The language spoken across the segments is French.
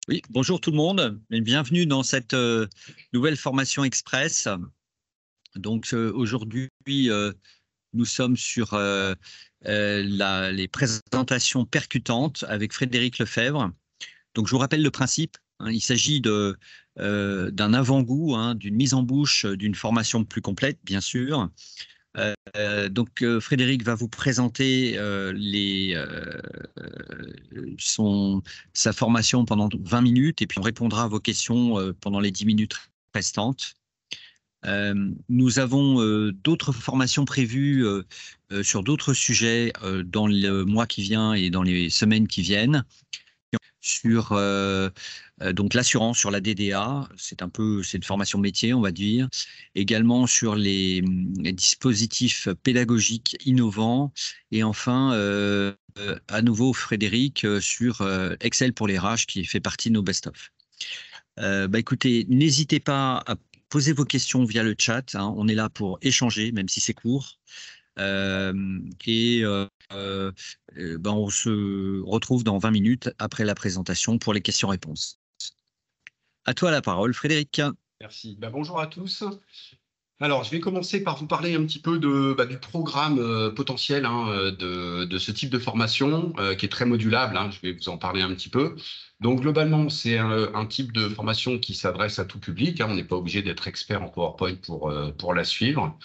Oui, bonjour tout le monde et bienvenue dans cette nouvelle formation express. Donc aujourd'hui, nous sommes sur les présentations percutantes avec Frédéric Lefebvre. Donc je vous rappelle le principe, hein, il s'agit d'un avant-goût, hein, d'une mise en bouche d'une formation plus complète, bien sûr. Frédéric va vous présenter sa formation pendant 20 minutes et puis on répondra à vos questions pendant les 10 minutes restantes. Nous avons d'autres formations prévues sur d'autres sujets dans le mois qui vient et dans les semaines qui viennent. Sur donc l'assurance sur la DDA, c'est une formation métier, on va dire. Également sur les dispositifs pédagogiques innovants. Et enfin, à nouveau, Frédéric, sur Excel pour les RH, qui fait partie de nos best-of. Écoutez, n'hésitez pas à poser vos questions via le chat, hein. On est là pour échanger, même si c'est court. On se retrouve dans 20 minutes après la présentation pour les questions-réponses. À toi la parole, Frédéric. Merci. Bonjour à tous. Alors, je vais commencer par vous parler un petit peu du programme potentiel de ce type de formation qui est très modulable. Je vais vous en parler un petit peu. Donc, globalement, c'est un type de formation qui s'adresse à tout public. On n'est pas obligé d'être expert en PowerPoint pour la suivre.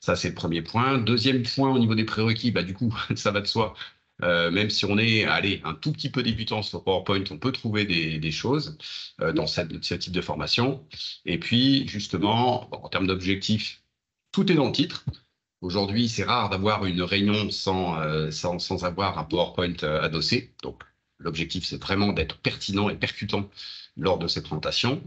Ça, c'est le premier point. Deuxième point, au niveau des prérequis, du coup, ça va de soi. Même si on est un tout petit peu débutant sur PowerPoint, on peut trouver des choses dans ce type de formation. Et puis, justement, en termes d'objectifs, tout est dans le titre. Aujourd'hui, c'est rare d'avoir une réunion sans avoir un PowerPoint adossé. Donc, l'objectif, c'est vraiment d'être pertinent et percutant lors de cette présentation.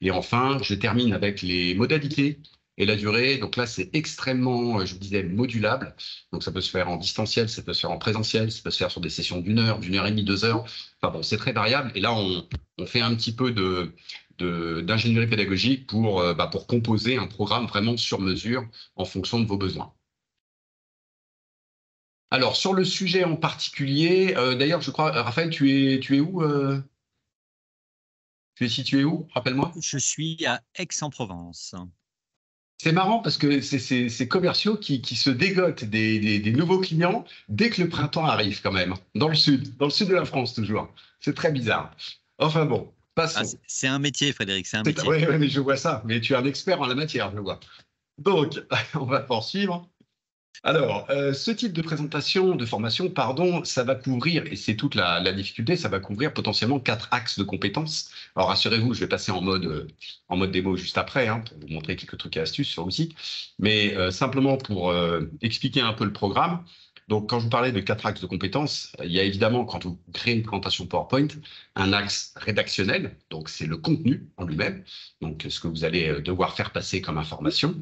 Et enfin, je termine avec les modalités et la durée. Donc là, c'est extrêmement, je vous disais, modulable. Donc ça peut se faire en distanciel, ça peut se faire en présentiel, ça peut se faire sur des sessions d'1 heure, d'1 heure et demie, 2 heures. Enfin bon, c'est très variable. Et là, on fait un petit peu d'ingénierie pédagogique pour composer un programme vraiment sur mesure en fonction de vos besoins. Alors, sur le sujet en particulier, d'ailleurs, je crois, Raphaël, tu es où Tu es situé où? Rappelle-moi. Je suis à Aix-en-Provence. C'est marrant parce que c'est ces commerciaux qui se dégotent des nouveaux clients dès que le printemps arrive quand même, dans le sud de la France toujours. C'est très bizarre. Enfin bon, passons. C'est un métier, Frédéric, c'est un métier. Oui, mais je vois ça. Mais tu es un expert en la matière, je vois. Donc, on va poursuivre. Alors, ce type de présentation, de formation, ça va couvrir, et c'est toute la difficulté, ça va couvrir potentiellement 4 axes de compétences. Alors, rassurez-vous, je vais passer en mode démo juste après, pour vous montrer quelques trucs et astuces sur l'outil. Mais simplement pour expliquer un peu le programme. Donc, quand je vous parlais de 4 axes de compétences, il y a évidemment, quand vous créez une présentation PowerPoint, un axe rédactionnel. Donc, c'est le contenu en lui-même. Donc, ce que vous allez devoir faire passer comme information.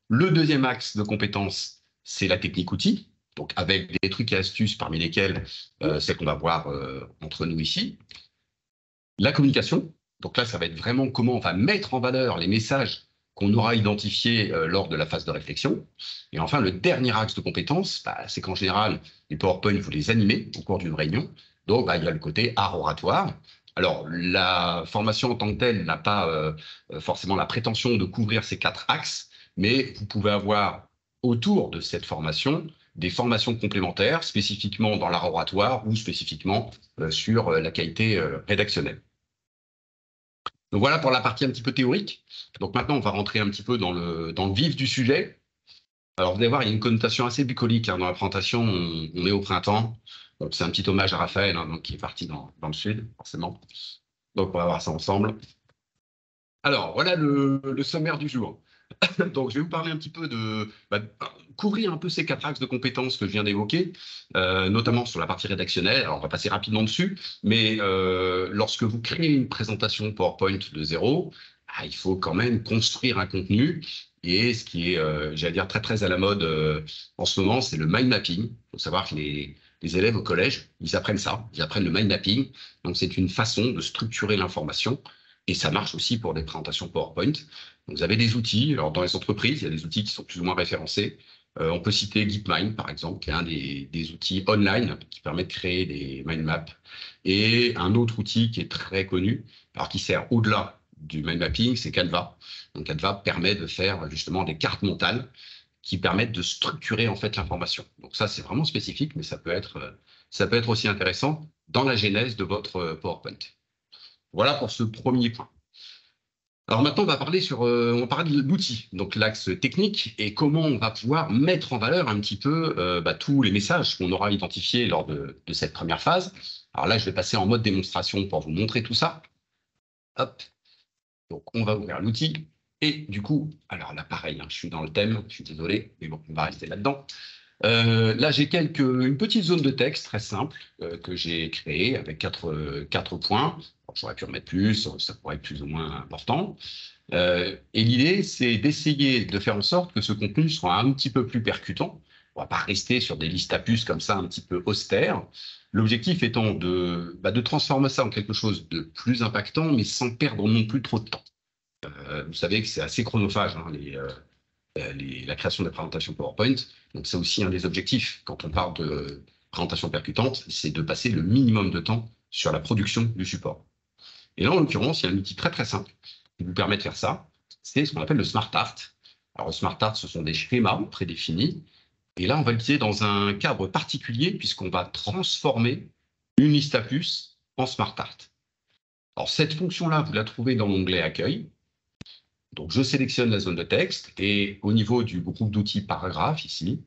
Le deuxième axe de compétences, c'est la technique outil, donc avec des trucs et astuces parmi lesquels celles qu'on va voir entre nous ici. La communication, donc là, ça va être vraiment comment on va mettre en valeur les messages qu'on aura identifiés lors de la phase de réflexion. Et enfin, le dernier axe de compétences, c'est qu'en général, les PowerPoint, vous les animez au cours d'une réunion. Donc, il y a le côté art oratoire. Alors, la formation en tant que telle n'a pas forcément la prétention de couvrir ces 4 axes, mais vous pouvez avoir autour de cette formation des formations complémentaires, spécifiquement dans l'art oratoire ou spécifiquement sur la qualité rédactionnelle. Donc voilà pour la partie un petit peu théorique. Donc maintenant, on va rentrer un petit peu dans le vif du sujet. Alors vous allez voir, il y a une connotation assez bucolique dans la présentation. On est au printemps. C'est un petit hommage à Raphaël, donc, qui est parti dans le sud, forcément. Donc on va voir ça ensemble. Alors voilà le sommaire du jour. Donc, je vais vous parler un petit peu couvrir un peu ces 4 axes de compétences que je viens d'évoquer, notamment sur la partie rédactionnelle. Alors, on va passer rapidement dessus, mais lorsque vous créez une présentation PowerPoint de zéro, il faut quand même construire un contenu. Et ce qui est, j'allais dire, très, très à la mode en ce moment, c'est le mind mapping. Il faut savoir que les élèves au collège, ils apprennent ça, ils apprennent le mind mapping. Donc, c'est une façon de structurer l'information. Et ça marche aussi pour des présentations PowerPoint. Donc, vous avez des outils. Alors, dans les entreprises, il y a des outils qui sont plus ou moins référencés. Il y a des outils qui sont plus ou moins utilisés. Il y a des outils qui sont plus ou moins référencés. Et puis, il y a des outils qui sont plus ou moins utilisés. Donc, il faut savoir que les élèves au collège, ils apprennent ça, ils apprennent le mind mapping. Donc, c'est une façon de structurer l'information. Et ça marche aussi pour des présentations PowerPoint. Donc, vous avez des outils. Alors, dans les entreprises, il y a des outils qui sont plus ou moins référencés. On peut citer Gitmind, par exemple, qui est un des outils online qui permet de créer des mind maps. Et un autre outil qui est très connu, alors qui sert au-delà du mind mapping, c'est Canva. Donc Canva permet de faire justement des cartes mentales qui permettent de structurer en fait l'information. Donc ça, c'est vraiment spécifique, mais ça peut être aussi intéressant dans la genèse de votre PowerPoint. Voilà pour ce premier point. Alors maintenant, on va parler de l'outil, donc l'axe technique, et comment on va pouvoir mettre en valeur un petit peu tous les messages qu'on aura identifiés lors de cette première phase. Alors là, je vais passer en mode démonstration pour vous montrer tout ça. Hop. Donc, on va ouvrir l'outil. Et du coup, alors là, pareil, je suis dans le thème, je suis désolé, mais bon, on va rester là-dedans. Là, j'ai une petite zone de texte très simple que j'ai créée avec quatre points. J'aurais pu en mettre plus, ça pourrait être plus ou moins important. Et l'idée, c'est d'essayer de faire en sorte que ce contenu soit un petit peu plus percutant. On ne va pas rester sur des listes à puces comme ça, un petit peu austères. L'objectif étant de transformer ça en quelque chose de plus impactant, mais sans perdre non plus trop de temps. Vous savez que c'est assez chronophage, la création des présentations PowerPoint. Donc, c'est aussi un des objectifs quand on parle de présentation percutante, c'est de passer le minimum de temps sur la production du support. Et là, en l'occurrence, il y a un outil très très simple qui vous permet de faire ça. C'est ce qu'on appelle le Smart Art. Alors, le Smart Art, ce sont des schémas prédéfinis. Et là, on va l'utiliser dans un cadre particulier puisqu'on va transformer une liste à puces en Smart Art. Alors, cette fonction-là, vous la trouvez dans l'onglet Accueil. Donc, je sélectionne la zone de texte et au niveau du groupe d'outils paragraphe, ici,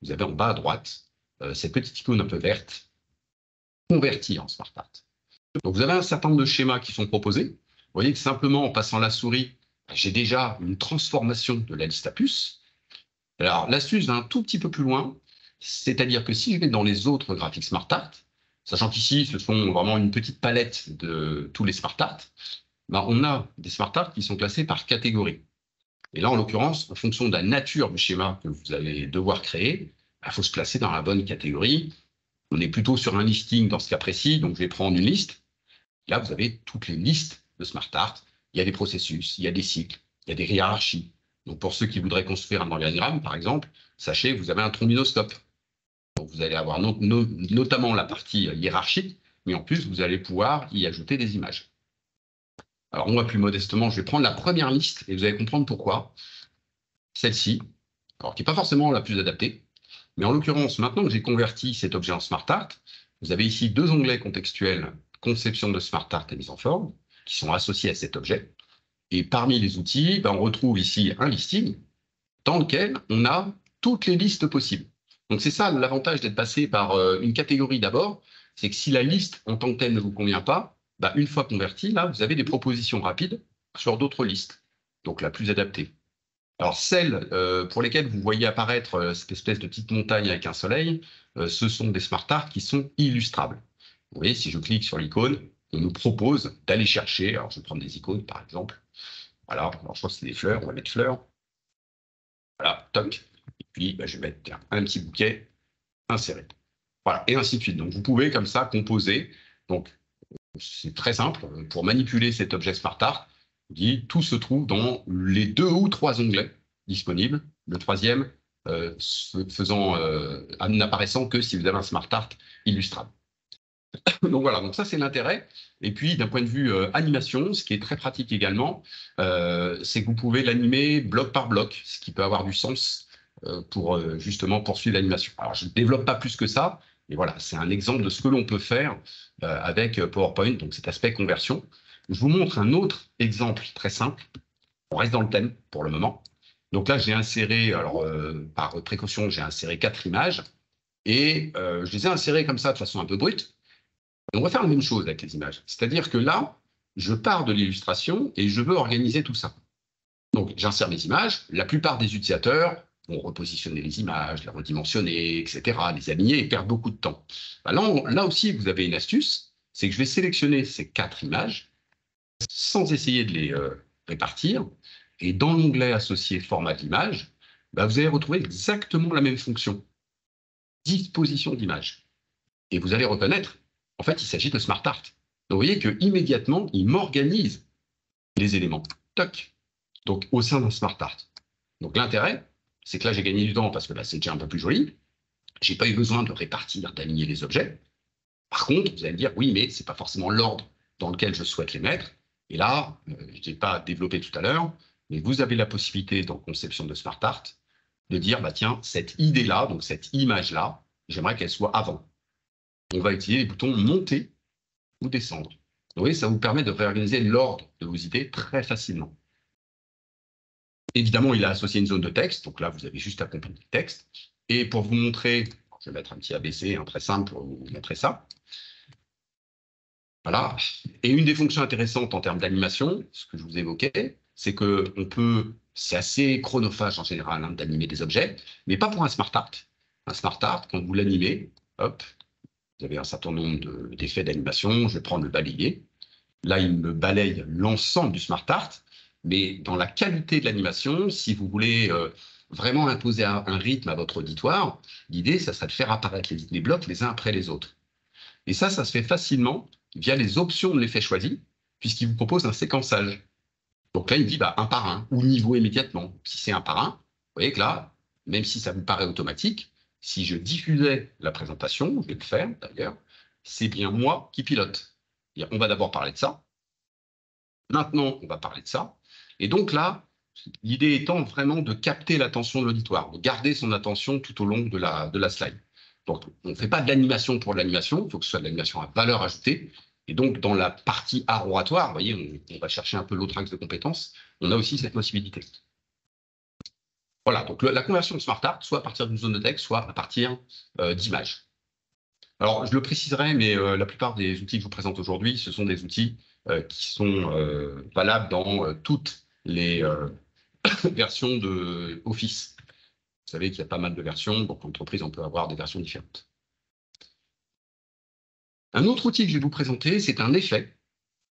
vous avez en bas à droite cette petite icône un peu verte, convertir en Smart Art. Donc, vous avez un certain nombre de schémas qui sont proposés. Vous voyez que simplement en passant la souris, j'ai déjà une transformation de la liste à puces. Alors, l'astuce va un tout petit peu plus loin, c'est-à-dire que si je vais dans les autres graphiques Smart Art, sachant qu'ici, ce sont vraiment une petite palette de tous les Smart Art, on a des Smart Art qui sont classés par catégorie. Et là, en l'occurrence, en fonction de la nature du schéma que vous allez devoir créer, il faut se placer dans la bonne catégorie. On est plutôt sur un listing dans ce cas précis, donc je vais prendre une liste. Là, vous avez toutes les listes de Smart Art. Il y a des processus, il y a des cycles, il y a des hiérarchies. Donc, pour ceux qui voudraient construire un organigramme, par exemple, sachez que vous avez un trombinoscope. Donc, vous allez avoir notamment la partie hiérarchique, mais en plus, vous allez pouvoir y ajouter des images. Alors, moi, plus modestement, je vais prendre la première liste et vous allez comprendre pourquoi. Celle-ci, alors qui n'est pas forcément la plus adaptée, mais en l'occurrence, maintenant que j'ai converti cet objet en Smart Art, vous avez ici deux onglets contextuels, conception de Smart Art et mise en forme, qui sont associés à cet objet. Et parmi les outils, on retrouve ici un listing dans lequel on a toutes les listes possibles. Donc c'est ça l'avantage d'être passé par une catégorie d'abord, c'est que si la liste en tant que telle ne vous convient pas, une fois convertie, là, vous avez des propositions rapides sur d'autres listes, donc la plus adaptée. Alors celles pour lesquelles vous voyez apparaître cette espèce de petite montagne avec un soleil, ce sont des Smart Art qui sont illustrables. Vous voyez, si je clique sur l'icône, on nous propose d'aller chercher, alors je vais prendre des icônes par exemple, voilà, alors je crois que c'est des fleurs, on va mettre fleurs, voilà, toc, et puis je vais mettre un petit bouquet inséré. Voilà, et ainsi de suite. Donc vous pouvez comme ça composer, donc c'est très simple, pour manipuler cet objet Smart Art, tout se trouve dans les 2 ou 3 onglets disponibles, le troisième n'apparaissant que si vous avez un Smart Art illustrable. Donc voilà, donc ça c'est l'intérêt. Et puis d'un point de vue animation, ce qui est très pratique également, c'est que vous pouvez l'animer bloc par bloc, ce qui peut avoir du sens pour justement poursuivre l'animation. Alors je ne développe pas plus que ça, mais voilà, c'est un exemple de ce que l'on peut faire avec PowerPoint, donc cet aspect conversion. Je vous montre un autre exemple très simple. On reste dans le thème pour le moment. Donc là, j'ai inséré, alors par précaution, j'ai inséré 4 images et je les ai insérées comme ça de façon un peu brute. Et on va faire la même chose avec les images. C'est-à-dire que là, je pars de l'illustration et je veux organiser tout ça. Donc, j'insère mes images. La plupart des utilisateurs vont repositionner les images, les redimensionner, etc., les aligner et perdre beaucoup de temps. Là aussi, vous avez une astuce, c'est que je vais sélectionner ces 4 images sans essayer de les répartir. Et dans l'onglet associé format d'image, vous allez retrouver exactement la même fonction, disposition d'image. Et vous allez reconnaître, en fait, il s'agit de Smart Art. Donc, vous voyez qu'immédiatement, il m'organise les éléments. Toc. Donc, au sein d'un Smart Art. Donc, l'intérêt, c'est que là, j'ai gagné du temps parce que là, c'est déjà un peu plus joli. J'ai pas eu besoin de répartir, d'aligner les objets. Par contre, vous allez me dire, oui, mais c'est pas forcément l'ordre dans lequel je souhaite les mettre. Et là, je n'ai pas développé tout à l'heure, mais vous avez la possibilité dans Conception de Smart Art de dire, bah tiens, cette idée-là, donc cette image-là, j'aimerais qu'elle soit avant. On va utiliser les boutons monter ou descendre. Vous voyez, ça vous permet de réorganiser l'ordre de vos idées très facilement. Évidemment, il a associé une zone de texte, donc là, vous avez juste à accompagner le texte. Et pour vous montrer, je vais mettre un petit ABC, très simple pour vous montrer ça. Voilà. Et une des fonctions intéressantes en termes d'animation, ce que je vous évoquais, c'est que c'est assez chronophage en général d'animer des objets, mais pas pour un smart art. Un smart art, quand vous l'animez, hop, vous avez un certain nombre d'effets d'animation. Je vais prendre le balayer. Là, il me balaye l'ensemble du smart art, mais dans la qualité de l'animation, si vous voulez vraiment imposer un rythme à votre auditoire, l'idée, ça serait de faire apparaître les blocs les uns après les autres. Et ça se fait facilement via les options de l'effet choisi, puisqu'il vous propose un séquençage. Donc là, il me dit bah, un par un, ou niveau immédiatement. Si c'est un par un, vous voyez que là, même si ça vous paraît automatique, si je diffusais la présentation, je vais le faire d'ailleurs, c'est bien moi qui pilote. On va d'abord parler de ça. Maintenant, on va parler de ça. Et donc là, l'idée étant vraiment de capter l'attention de l'auditoire, de garder son attention tout au long de la slide. Donc, on ne fait pas de l'animation pour l'animation, il faut que ce soit de l'animation à valeur ajoutée. Et donc, dans la partie art oratoire, vous voyez, on va chercher un peu l'autre axe de compétences, on a aussi cette possibilité. Voilà, donc la conversion de Smart Art, soit à partir d'une zone de texte, soit à partir d'images. Alors, je le préciserai, mais la plupart des outils que je vous présente aujourd'hui, ce sont des outils qui sont valables dans toutes les versions de Office. Vous savez qu'il y a pas mal de versions, donc l'entreprise, on peut avoir des versions différentes. Un autre outil que je vais vous présenter, c'est un effet,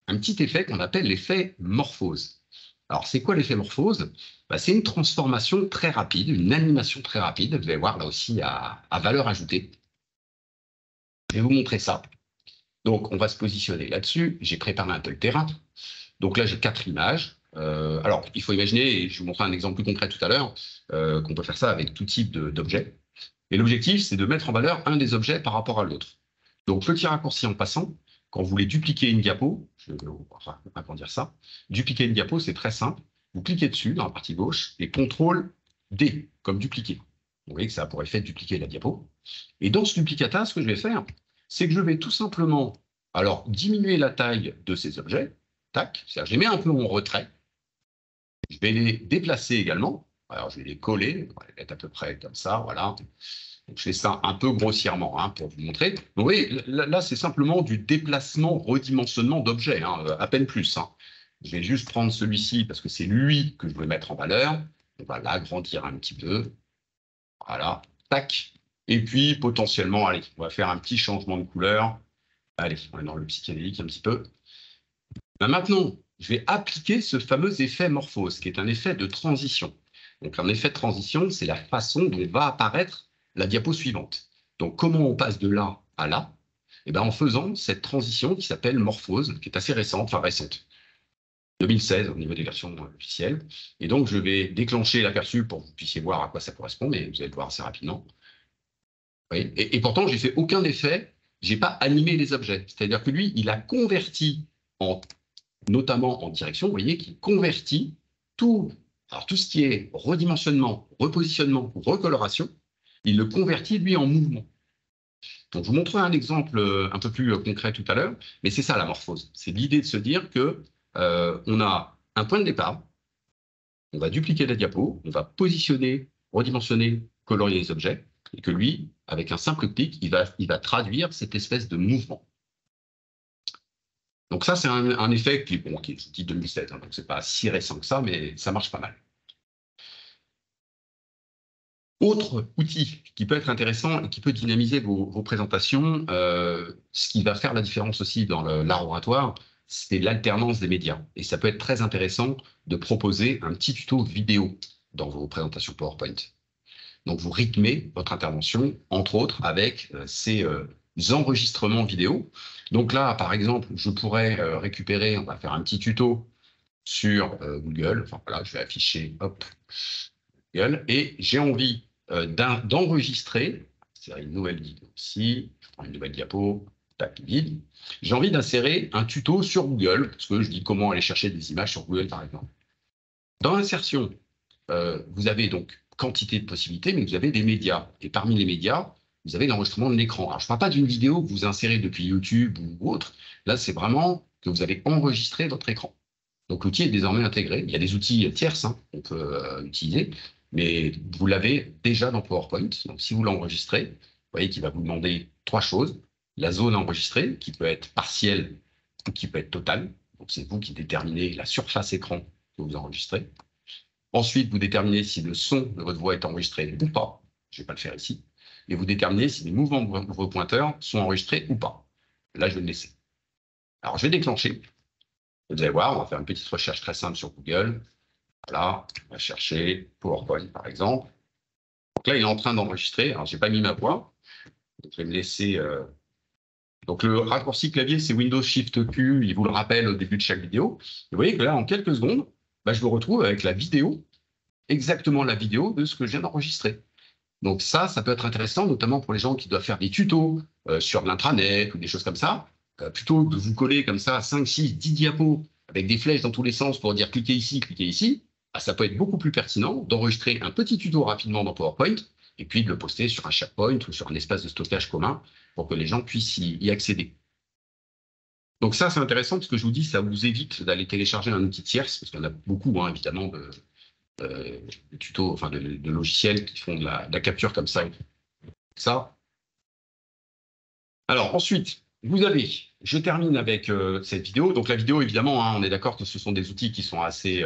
un petit effet qu'on appelle l'effet morphose. Alors, c'est quoi l'effet morphose? C'est une transformation très rapide, une animation très rapide. Vous allez voir là aussi à valeur ajoutée. Je vais vous montrer ça. Donc, on va se positionner là-dessus. J'ai préparé un peu le terrain. Donc là, j'ai 4 images. Alors, il faut imaginer, et je vais vous montrer un exemple plus concret tout à l'heure, qu'on peut faire ça avec tout type d'objets. Et l'objectif, c'est de mettre en valeur un des objets par rapport à l'autre. Donc, petit raccourci en passant, quand vous voulez dupliquer une diapo, je vais agrandir ça, dupliquer une diapo, c'est très simple. Vous cliquez dessus, dans la partie gauche, et CTRL-D, comme dupliquer. Vous voyez que ça a pour effet de dupliquer la diapo. Et dans ce duplicata, ce que je vais faire, c'est que je vais tout simplement diminuer la taille de ces objets. Tac, c'est-à-dire je les mets un peu en retrait. Je vais les déplacer également. Alors, je vais les coller, on va les mettre à peu près comme ça, voilà. Donc, je fais ça un peu grossièrement pour vous montrer. Donc, vous voyez, là, c'est simplement du déplacement, redimensionnement d'objets, à peine plus. Je vais juste prendre celui-ci parce que c'est lui que je veux mettre en valeur. On va l'agrandir un petit peu. Voilà, tac. Et puis, potentiellement, allez, on va faire un petit changement de couleur. Allez, on est dans le psychédélique un petit peu. Maintenant, je vais appliquer ce fameux effet morphose, qui est un effet de transition. Donc, un effet de transition, c'est la façon dont va apparaître la diapo suivante. Donc, comment on passe de là à là? En faisant cette transition qui s'appelle morphose, qui est assez récente, 2016 au niveau des versions officielles. Et donc, je vais déclencher l'aperçu pour que vous puissiez voir à quoi ça correspond, mais vous allez le voir assez rapidement. Oui. Et pourtant, j'ai fait aucun effet, j'ai pas animé les objets. C'est-à-dire que lui, il a converti notamment en direction, vous voyez, qui convertit tout ce qui est redimensionnement, repositionnement ou recoloration, il le convertit, lui, en mouvement. Donc, je vous montrerai un exemple un peu plus concret tout à l'heure, mais c'est ça la morphose. C'est l'idée de se dire que on a un point de départ, on va dupliquer la diapo, on va positionner, redimensionner, colorier les objets, et que lui, avec un simple clic, il va traduire cette espèce de mouvement. Donc ça, c'est un effet qui est dit 2016, donc c'est pas si récent que ça, mais ça marche pas mal. Autre outil qui peut être intéressant et qui peut dynamiser vos présentations, ce qui va faire la différence aussi dans l'art oratoire, c'est l'alternance des médias. Et ça peut être très intéressant de proposer un petit tuto vidéo dans vos présentations PowerPoint. Donc vous rythmez votre intervention, entre autres, avec ces enregistrements vidéo. Donc là, par exemple, je pourrais récupérer, on va faire un petit tuto sur Google. Enfin voilà, je vais afficher, hop, Google, et j'ai envie d'enregistrer, c'est une nouvelle vidéo ici, je prends une nouvelle diapo, tac, vide. J'ai envie d'insérer un tuto sur Google, parce que je dis comment aller chercher des images sur Google, par exemple. Dans l'insertion, vous avez donc quantité de possibilités, mais vous avez des médias. Et parmi les médias, vous avez l'enregistrement de l'écran. Alors, je ne parle pas d'une vidéo que vous insérez depuis YouTube ou autre. Là, c'est vraiment que vous avez enregistré votre écran. Donc, l'outil est désormais intégré. Il y a des outils tierces qu'on peut utiliser, mais vous l'avez déjà dans PowerPoint. Donc, si vous l'enregistrez, vous voyez qu'il va vous demander 3 choses. La zone enregistrée, qui peut être partielle ou qui peut être totale. Donc, c'est vous qui déterminez la surface écran que vous enregistrez. Ensuite, vous déterminez si le son de votre voix est enregistré ou pas. Je ne vais pas le faire ici. Et vous déterminez si les mouvements de vos pointeurs sont enregistrés ou pas. Là, je vais le laisser. Alors, je vais déclencher. Vous allez voir, on va faire une petite recherche très simple sur Google. Voilà, on va chercher PowerPoint, par exemple. Donc là, il est en train d'enregistrer. Alors, je n'ai pas mis ma voix. Donc, je vais me laisser... Donc, le raccourci clavier, c'est Windows Shift Q. Il vous le rappelle au début de chaque vidéo. Et vous voyez que là, en quelques secondes, je me retrouve avec la vidéo, exactement la vidéo de ce que je viens d'enregistrer. Donc ça peut être intéressant, notamment pour les gens qui doivent faire des tutos sur l'intranet ou des choses comme ça. Plutôt que de vous coller comme ça 5, 6, 10 diapos avec des flèches dans tous les sens pour dire cliquez ici, ça peut être beaucoup plus pertinent d'enregistrer un petit tuto rapidement dans PowerPoint et puis de le poster sur un SharePoint ou sur un espace de stockage commun pour que les gens puissent y accéder. Donc ça, c'est intéressant parce que je vous dis, ça vous évite d'aller télécharger un outil tierce, parce qu'il y en a beaucoup, hein, évidemment, de tutos, enfin de logiciels qui font de la capture comme ça. Alors ensuite, je termine avec cette vidéo. Donc la vidéo, évidemment, hein, on est d'accord que ce sont des outils qui sont assez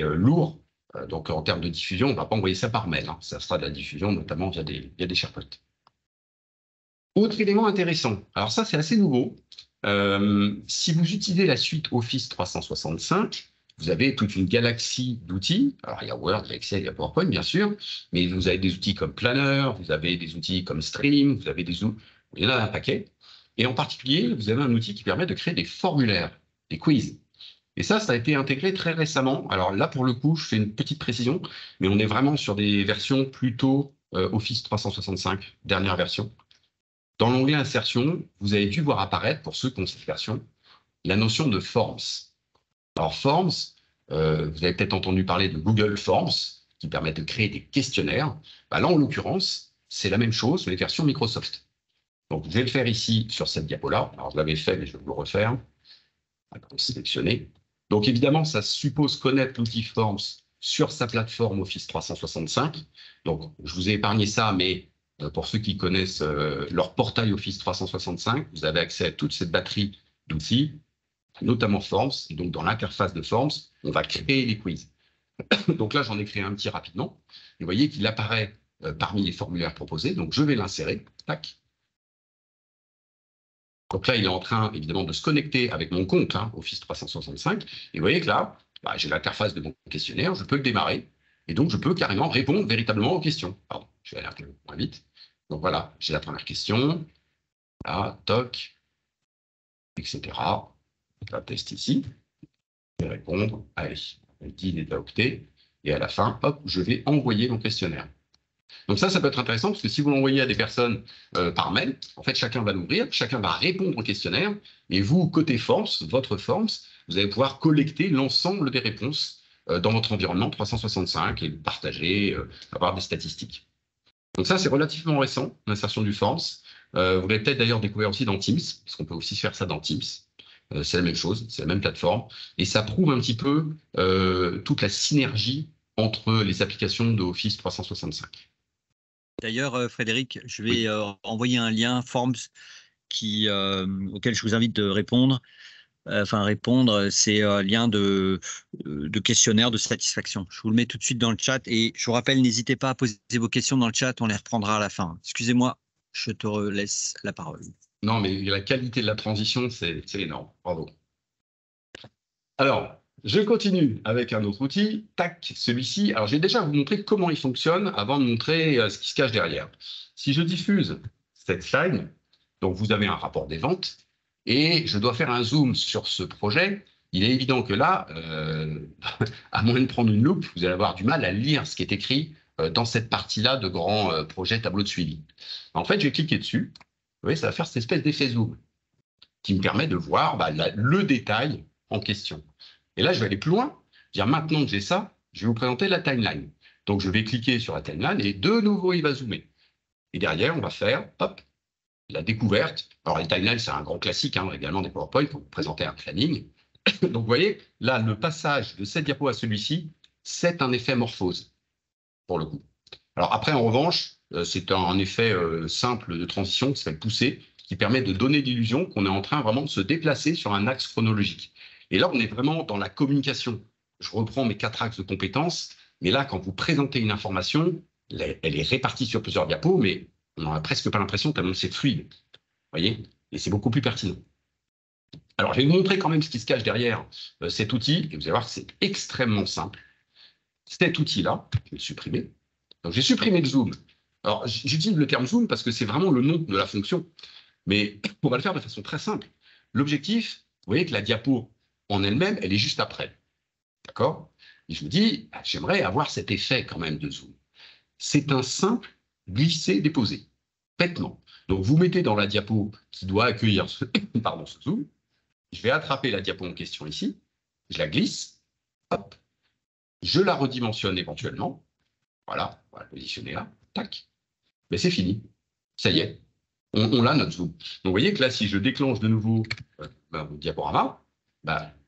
lourds. Donc en termes de diffusion, on ne va pas envoyer ça par mail. Hein. Ça sera de la diffusion, notamment via des SharePoint. Autre élément intéressant, alors ça c'est assez nouveau, si vous utilisez la suite Office 365, vous avez toute une galaxie d'outils. Alors il y a Word, il y a Excel, il y a PowerPoint bien sûr, mais vous avez des outils comme Planner, vous avez des outils comme Stream, vous avez il y en a un paquet. Et en particulier, vous avez un outil qui permet de créer des formulaires, des quiz. Et ça a été intégré très récemment. Alors là, pour le coup, je fais une petite précision, mais on est vraiment sur des versions plutôt Office 365, dernière version. Dans l'onglet Insertion, vous avez dû voir apparaître, pour ceux qui ont cette version, la notion de Forms. Alors Forms, vous avez peut-être entendu parler de Google Forms, qui permet de créer des questionnaires. Là, en l'occurrence, c'est la même chose sur les versions Microsoft. Donc, je vais le faire ici sur cette diapo-là. Alors, je l'avais fait, mais je vais le refaire. Sélectionner. Donc, évidemment, ça suppose connaître l'outil Forms sur sa plateforme Office 365. Donc, je vous ai épargné ça, mais pour ceux qui connaissent leur portail Office 365, vous avez accès à toute cette batterie d'outils, notamment Forms. Et donc, dans l'interface de Forms, on va créer les quiz. Donc là, j'en ai créé un petit rapidement. Et vous voyez qu'il apparaît parmi les formulaires proposés. Donc, je vais l'insérer. Tac. Donc là, il est en train, évidemment, de se connecter avec mon compte Office 365. Et vous voyez que là, j'ai l'interface de mon questionnaire, je peux le démarrer. Et donc, je peux carrément répondre véritablement aux questions. Pardon, je vais aller un peu moins vite. Donc voilà, j'ai la première question. Là, toc, etc. Un test ici. Je vais répondre. Allez, 10 octets. Et à la fin, hop, je vais envoyer mon questionnaire. Donc ça peut être intéressant parce que si vous l'envoyez à des personnes par mail, en fait, chacun va l'ouvrir, chacun va répondre au questionnaire, et vous, côté Forms, votre Forms, vous allez pouvoir collecter l'ensemble des réponses dans votre environnement 365 et le partager, avoir des statistiques. Donc ça, c'est relativement récent, l'insertion du Forms. Vous l'avez peut-être d'ailleurs découvert aussi dans Teams, parce qu'on peut aussi faire ça dans Teams. C'est la même chose, c'est la même plateforme, et ça prouve un petit peu toute la synergie entre les applications de Office 365. D'ailleurs, Frédéric, je vais envoyer un lien Forms auquel je vous invite de répondre. C'est un lien de questionnaire de satisfaction. Je vous le mets tout de suite dans le chat et je vous rappelle, n'hésitez pas à poser vos questions dans le chat, on les reprendra à la fin. Excusez-moi, je te laisse la parole. Non, mais la qualité de la transition, c'est énorme. Bravo. Alors, je continue avec un autre outil. Tac, celui-ci. Alors, j'ai déjà vous montré comment il fonctionne avant de montrer ce qui se cache derrière. Si je diffuse cette slide, donc vous avez un rapport des ventes, et je dois faire un zoom sur ce projet il est évident que là, à moins de prendre une loupe, vous allez avoir du mal à lire ce qui est écrit dans cette partie-là de grand projet tableau de suivi. En fait, je vais cliquer dessus. Vous voyez, ça va faire cette espèce d'effet zoom qui me permet de voir le détail en question. Et là, je vais aller plus loin. Dire maintenant que j'ai ça, je vais vous présenter la timeline. Donc, je vais cliquer sur la timeline et de nouveau, il va zoomer. Et derrière, on va faire, hop, la découverte. Alors, les timelines, c'est un grand classique, hein, également des PowerPoint pour vous présenter un planning. Donc, vous voyez, là, le passage de cette diapo à celui-ci, c'est un effet morphose, pour le coup. Alors, après, en revanche, c'est un effet simple de transition qui s'appelle pousser, qui permet de donner l'illusion qu'on est en train vraiment de se déplacer sur un axe chronologique. Et là, on est vraiment dans la communication. Je reprends mes 4 axes de compétences, mais là, quand vous présentez une information, elle est répartie sur plusieurs diapos, mais on n'a presque pas l'impression tellement c'est fluide. Vous voyez? Et c'est beaucoup plus pertinent. Alors, je vais vous montrer quand même ce qui se cache derrière cet outil, et vous allez voir que c'est extrêmement simple. Cet outil-là, je vais le supprimer. Donc, j'ai supprimé le zoom. Alors, j'utilise le terme zoom parce que c'est vraiment le nom de la fonction. Mais on va le faire de façon très simple. L'objectif, vous voyez que la diapo en elle-même, elle est juste après. D'accord? Et je me dis, j'aimerais avoir cet effet quand même de zoom. C'est un simple glisser-déposer, bêtement. Donc, vous mettez dans la diapo qui doit accueillir ce, pardon, ce zoom. Je vais attraper la diapo en question ici. Je la glisse. Hop. Je la redimensionne éventuellement. Voilà, on va la positionner là. Tac. Mais c'est fini. Ça y est. On l'a, notre zoom. Donc, vous voyez que là, si je déclenche de nouveau mon diaporama,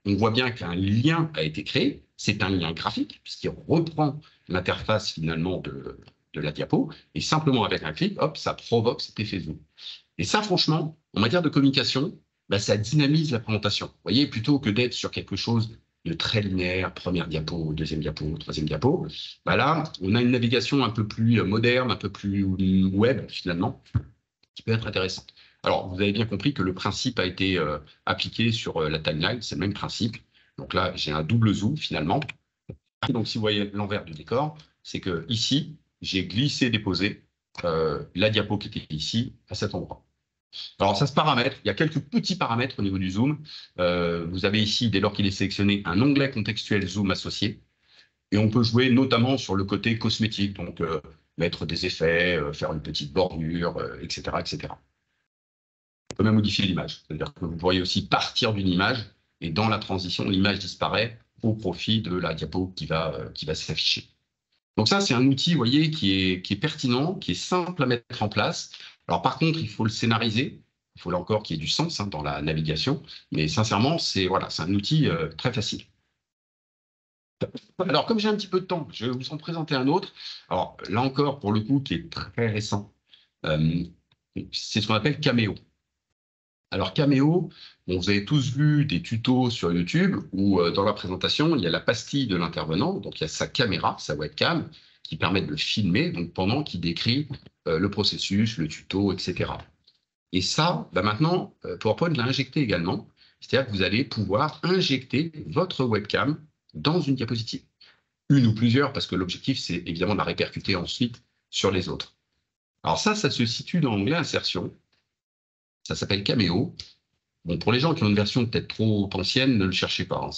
on voit bien qu'un lien a été créé. C'est un lien graphique, puisqu'il reprend l'interface finalement de la diapo. Et simplement avec un clic, hop, ça provoque cet effet zoom. Et ça, franchement, en matière de communication, ça dynamise la présentation. Vous voyez, plutôt que d'être sur quelque chose de très linéaire, première diapo, deuxième diapo, troisième diapo, là, on a une navigation un peu plus moderne, un peu plus web, finalement, qui peut être intéressante. Alors, vous avez bien compris que le principe a été appliqué sur la timeline, c'est le même principe. Donc là, j'ai un double zoom, finalement. Donc, si vous voyez l'envers du décor, c'est que ici, j'ai glissé, déposé la diapo qui était ici, à cet endroit. Alors, ça se paramètre. Il y a quelques petits paramètres au niveau du zoom. Vous avez ici, dès lors qu'il est sélectionné, un onglet contextuel zoom associé. Et on peut jouer notamment sur le côté cosmétique, donc mettre des effets, faire une petite bordure, etc., etc. On peut même modifier l'image. C'est-à-dire que vous pourriez aussi partir d'une image et dans la transition, l'image disparaît au profit de la diapo qui va s'afficher. Donc ça, c'est un outil, vous voyez, qui est pertinent, qui est simple à mettre en place. Alors par contre, il faut le scénariser. Il faut là encore qu'il y ait du sens dans la navigation. Mais sincèrement, c'est un outil très facile. Alors, comme j'ai un petit peu de temps, je vais vous en présenter un autre. Alors là encore, pour le coup, qui est très récent. C'est ce qu'on appelle Cameo. Alors Cameo, vous avez tous vu des tutos sur YouTube où dans la présentation, il y a la pastille de l'intervenant, donc il y a sa caméra, sa webcam, qui permet de le filmer donc pendant qu'il décrit le processus, le tuto, etc. Et ça, maintenant, PowerPoint l'a injecté également, c'est-à-dire que vous allez pouvoir injecter votre webcam dans une diapositive. Une ou plusieurs, parce que l'objectif, c'est évidemment de la répercuter ensuite sur les autres. Alors ça se situe dans l'onglet Insertion. Ça s'appelle Cameo. Bon, pour les gens qui ont une version peut-être trop ancienne, ne le cherchez pas.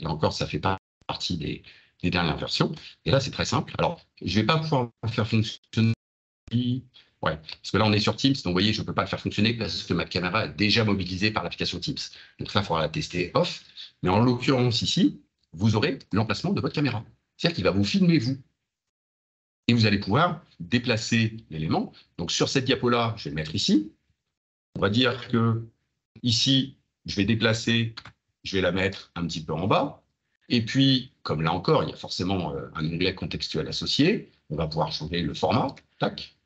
Là encore, ça fait pas partie des dernières versions. Et là, c'est très simple. Alors, je ne vais pas pouvoir faire fonctionner. Ouais, parce que là, on est sur Teams, donc vous voyez, je ne peux pas le faire fonctionner parce que ma caméra est déjà mobilisée par l'application Teams. Donc ça, il faudra la tester off. Mais en l'occurrence, ici, vous aurez l'emplacement de votre caméra. C'est-à-dire qu'il va vous filmer, vous. Et vous allez pouvoir déplacer l'élément. Donc sur cette diapo-là, je vais le mettre ici. On va dire que ici, je vais déplacer, je vais la mettre un petit peu en bas. Et puis, comme là encore, il y a forcément un onglet contextuel associé, on va pouvoir changer le format. Tac.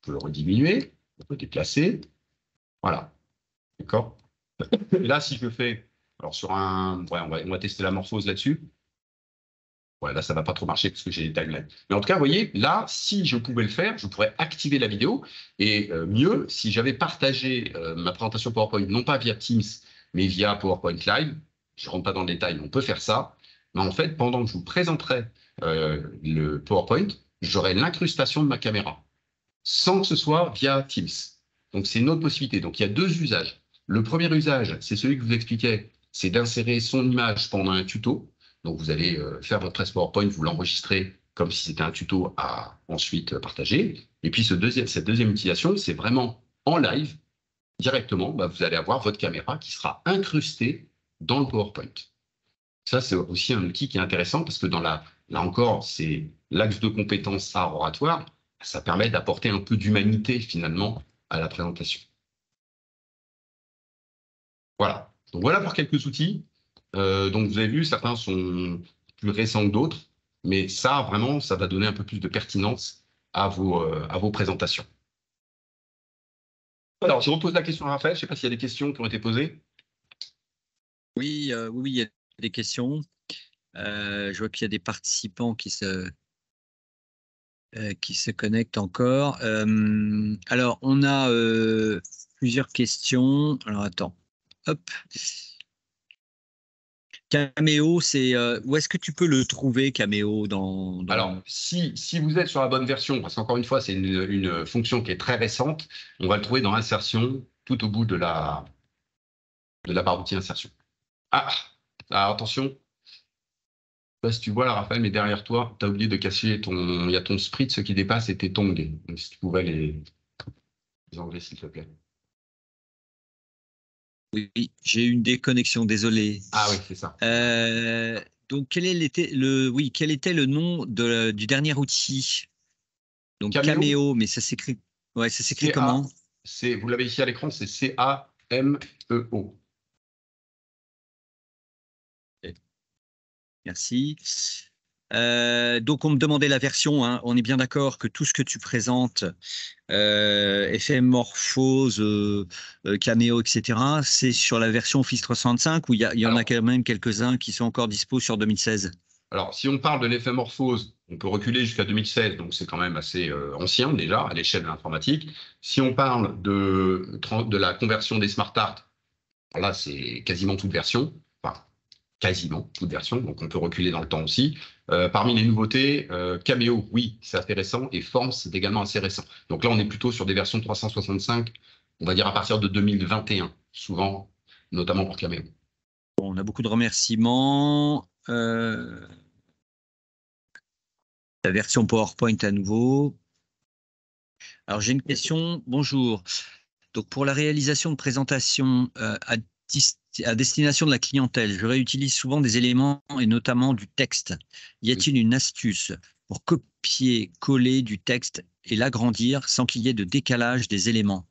On peut le rediminuer, on peut déplacer. Voilà. D'accord. Là, si je fais, alors sur un, on va tester la morphose là-dessus. Ouais, là, ça ne va pas trop marcher parce que j'ai des timelines. Mais en tout cas, vous voyez, là, si je pouvais le faire, je pourrais activer la vidéo. Et mieux, si j'avais partagé ma présentation PowerPoint, non pas via Teams, mais via PowerPoint Live, je ne rentre pas dans le détail, mais on peut faire ça. Mais en fait, pendant que je vous présenterai le PowerPoint, j'aurai l'incrustation de ma caméra, sans que ce soit via Teams. Donc, c'est une autre possibilité. Donc, il y a deux usages. Le premier usage, c'est celui que je vous expliquais, c'est d'insérer son image pendant un tuto. Donc, vous allez faire votre presse PowerPoint, vous l'enregistrez comme si c'était un tuto à ensuite partager. Et puis, cette deuxième utilisation, c'est vraiment en live, directement, vous allez avoir votre caméra qui sera incrustée dans le PowerPoint. Ça, c'est aussi un outil qui est intéressant parce que là encore, c'est l'axe de compétences art oratoire. Ça permet d'apporter un peu d'humanité finalement à la présentation. Voilà. Donc voilà pour quelques outils. Donc vous avez vu, certains sont plus récents que d'autres, mais ça, vraiment, ça va donner un peu plus de pertinence à vos présentations. Alors, je repose la question à Raphaël. Je ne sais pas s'il y a des questions qui ont été posées. Oui, oui, il y a des questions. Je vois qu'il y a des participants qui se connectent encore. Alors, on a plusieurs questions. Alors, attends. Hop. Cameo, c'est où est-ce que tu peux le trouver, Cameo, Alors, si vous êtes sur la bonne version, parce qu'encore une fois, c'est une fonction qui est très récente, on va le trouver dans Insertion, tout au bout de la barre d'outils Insertion. Alors, attention, je ne sais pas si tu vois là, Raphaël, mais derrière toi, tu as oublié de cacher il y a ton spritz qui dépasse et tes tongs. Donc, si tu pouvais les enlever, s'il te plaît. Oui, j'ai eu une déconnexion, désolé. Ah oui, c'est ça. Donc, quel était le nom du dernier outil? Donc, Cameo, mais ça s'écrit comment? Vous l'avez ici à l'écran, c'est C-A-M-E-O. Merci. Donc, on me demandait la version. Hein. On est bien d'accord que tout ce que tu présentes, effet morphose, caméo, etc., c'est sur la version Office 365 ou il y en a quand même quelques-uns qui sont encore dispo sur 2016? Alors, si on parle de l'effet morphose, on peut reculer jusqu'à 2016, donc c'est quand même assez ancien déjà à l'échelle de l'informatique. Si on parle de la conversion des smart art, là, c'est quasiment toute version. Enfin, quasiment toute version, donc on peut reculer dans le temps aussi. Parmi les nouveautés, Cameo, oui, c'est assez récent, et Forms, c'est également assez récent. Donc là, on est plutôt sur des versions 365, on va dire à partir de 2021, souvent, notamment pour Cameo. Bon, on a beaucoup de remerciements. La version PowerPoint à nouveau. Alors, j'ai une question. Bonjour. Donc, pour la réalisation de présentations à destination de la clientèle, je réutilise souvent des éléments et notamment du texte. Y a-t-il une astuce pour copier, coller du texte et l'agrandir sans qu'il y ait de décalage des éléments?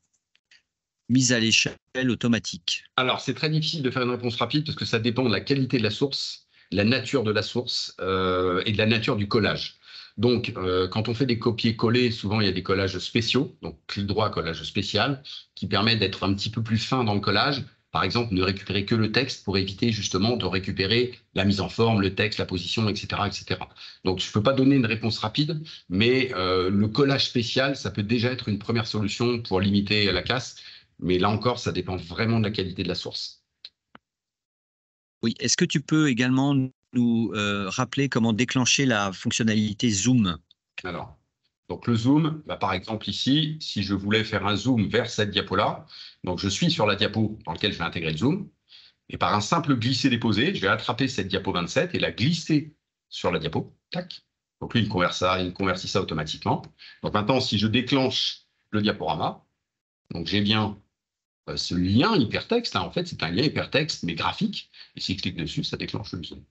Mise à l'échelle automatique. Alors, c'est très difficile de faire une réponse rapide parce que ça dépend de la qualité de la source, la nature de la source et de la nature du collage. Donc, quand on fait des copier-coller, souvent il y a des collages spéciaux, donc clic droit, collage spécial, qui permet d'être un petit peu plus fin dans le collage. Par exemple, ne récupérer que le texte pour éviter justement de récupérer la mise en forme, le texte, la position, etc., etc. Donc, je ne peux pas donner une réponse rapide, mais le collage spécial, ça peut déjà être une première solution pour limiter la casse. Mais là encore, ça dépend vraiment de la qualité de la source. Oui, est-ce que tu peux également nous rappeler comment déclencher la fonctionnalité Zoom? Alors, donc le zoom, par exemple ici, si je voulais faire un zoom vers cette diapo-là, donc je suis sur la diapo dans laquelle je vais intégrer le zoom, et par un simple glisser-déposer, je vais attraper cette diapo 27 et la glisser sur la diapo. Tac. Donc lui, il convertit ça automatiquement. Donc maintenant, si je déclenche le diaporama, donc j'ai bien ce lien hypertexte, en fait, c'est un lien hypertexte, mais graphique. Et si je clique dessus, ça déclenche le zoom.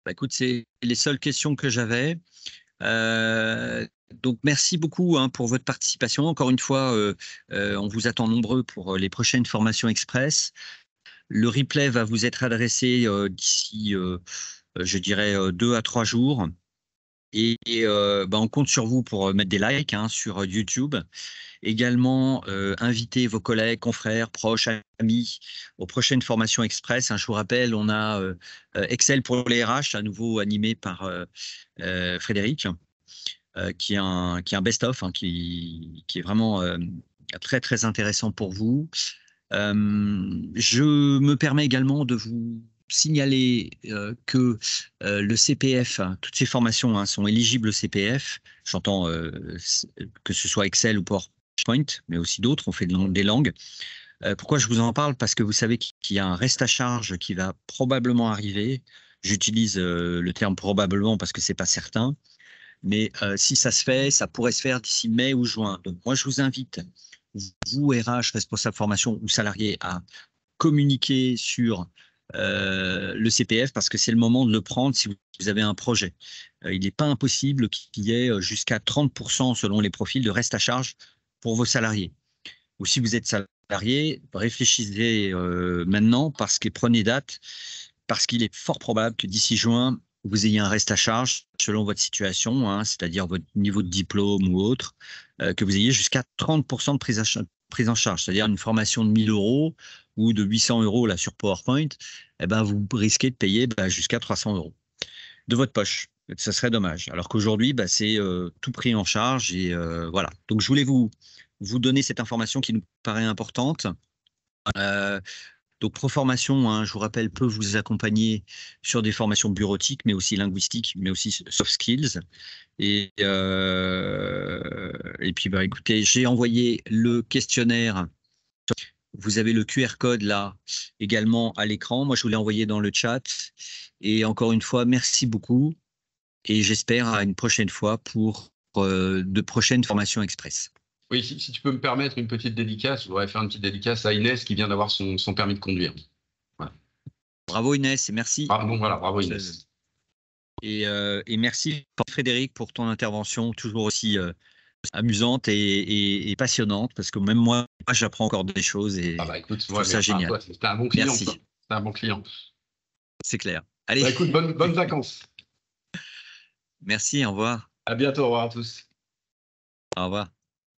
Écoute, c'est les seules questions que j'avais. Donc, merci beaucoup pour votre participation. Encore une fois, on vous attend nombreux pour les prochaines formations express. Le replay va vous être adressé d'ici, je dirais, 2 à 3 jours. Et on compte sur vous pour mettre des likes sur YouTube. Également, inviter vos collègues, confrères, proches, amis aux prochaines formations express. Je vous rappelle, on a Excel pour les RH, à nouveau animé par Frédéric, qui est un best-of, qui est vraiment très, très intéressant pour vous. Je me permets également de vous signaler que le CPF, toutes ces formations sont éligibles au CPF. J'entends que ce soit Excel ou PowerPoint, mais aussi d'autres, on fait des langues. Pourquoi je vous en parle? Parce que vous savez qu'il y a un reste à charge qui va probablement arriver. J'utilise le terme probablement parce que c'est pas certain. Mais si ça se fait, ça pourrait se faire d'ici mai ou juin. Donc moi, je vous invite, vous, RH, responsable formation ou salarié, à communiquer sur le CPF parce que c'est le moment de le prendre si vous avez un projet. Il n'est pas impossible qu'il y ait jusqu'à 30% selon les profils de reste à charge pour vos salariés. Ou si vous êtes salarié, réfléchissez maintenant parce que prenez date, parce qu'il est fort probable que d'ici juin, vous ayez un reste à charge selon votre situation, hein, c'est-à-dire votre niveau de diplôme ou autre, que vous ayez jusqu'à 30% de prise en charge, c'est-à-dire une formation de 1 000 € ou de 800 € là, sur PowerPoint, eh ben, vous risquez de payer jusqu'à 300 € de votre poche. Ça serait dommage. Alors qu'aujourd'hui, c'est tout pris en charge et voilà. Donc je voulais vous donner cette information qui nous paraît importante. Donc Proformation, hein, je vous rappelle, peut vous accompagner sur des formations bureautiques, mais aussi linguistiques, mais aussi soft skills. Et puis, écoutez, j'ai envoyé le questionnaire. Vous avez le QR code là également à l'écran. Moi, je vous l'ai envoyé dans le chat. Et encore une fois, merci beaucoup. Et j'espère à une prochaine fois pour de prochaines formations express. Oui, si tu peux me permettre une petite dédicace, je voudrais faire une petite dédicace à Inès qui vient d'avoir son permis de conduire. Voilà. Bravo Inès et merci. Bravo, voilà, bravo Inès. Et merci Frédéric pour ton intervention toujours aussi amusante et passionnante parce que même moi j'apprends encore des choses et écoute, je trouve ça génial. C'était un bon client. Merci. C'était un bon client. C'est clair. Allez. Écoute, bonnes vacances. Merci, au revoir. À bientôt, au revoir à tous. Au revoir.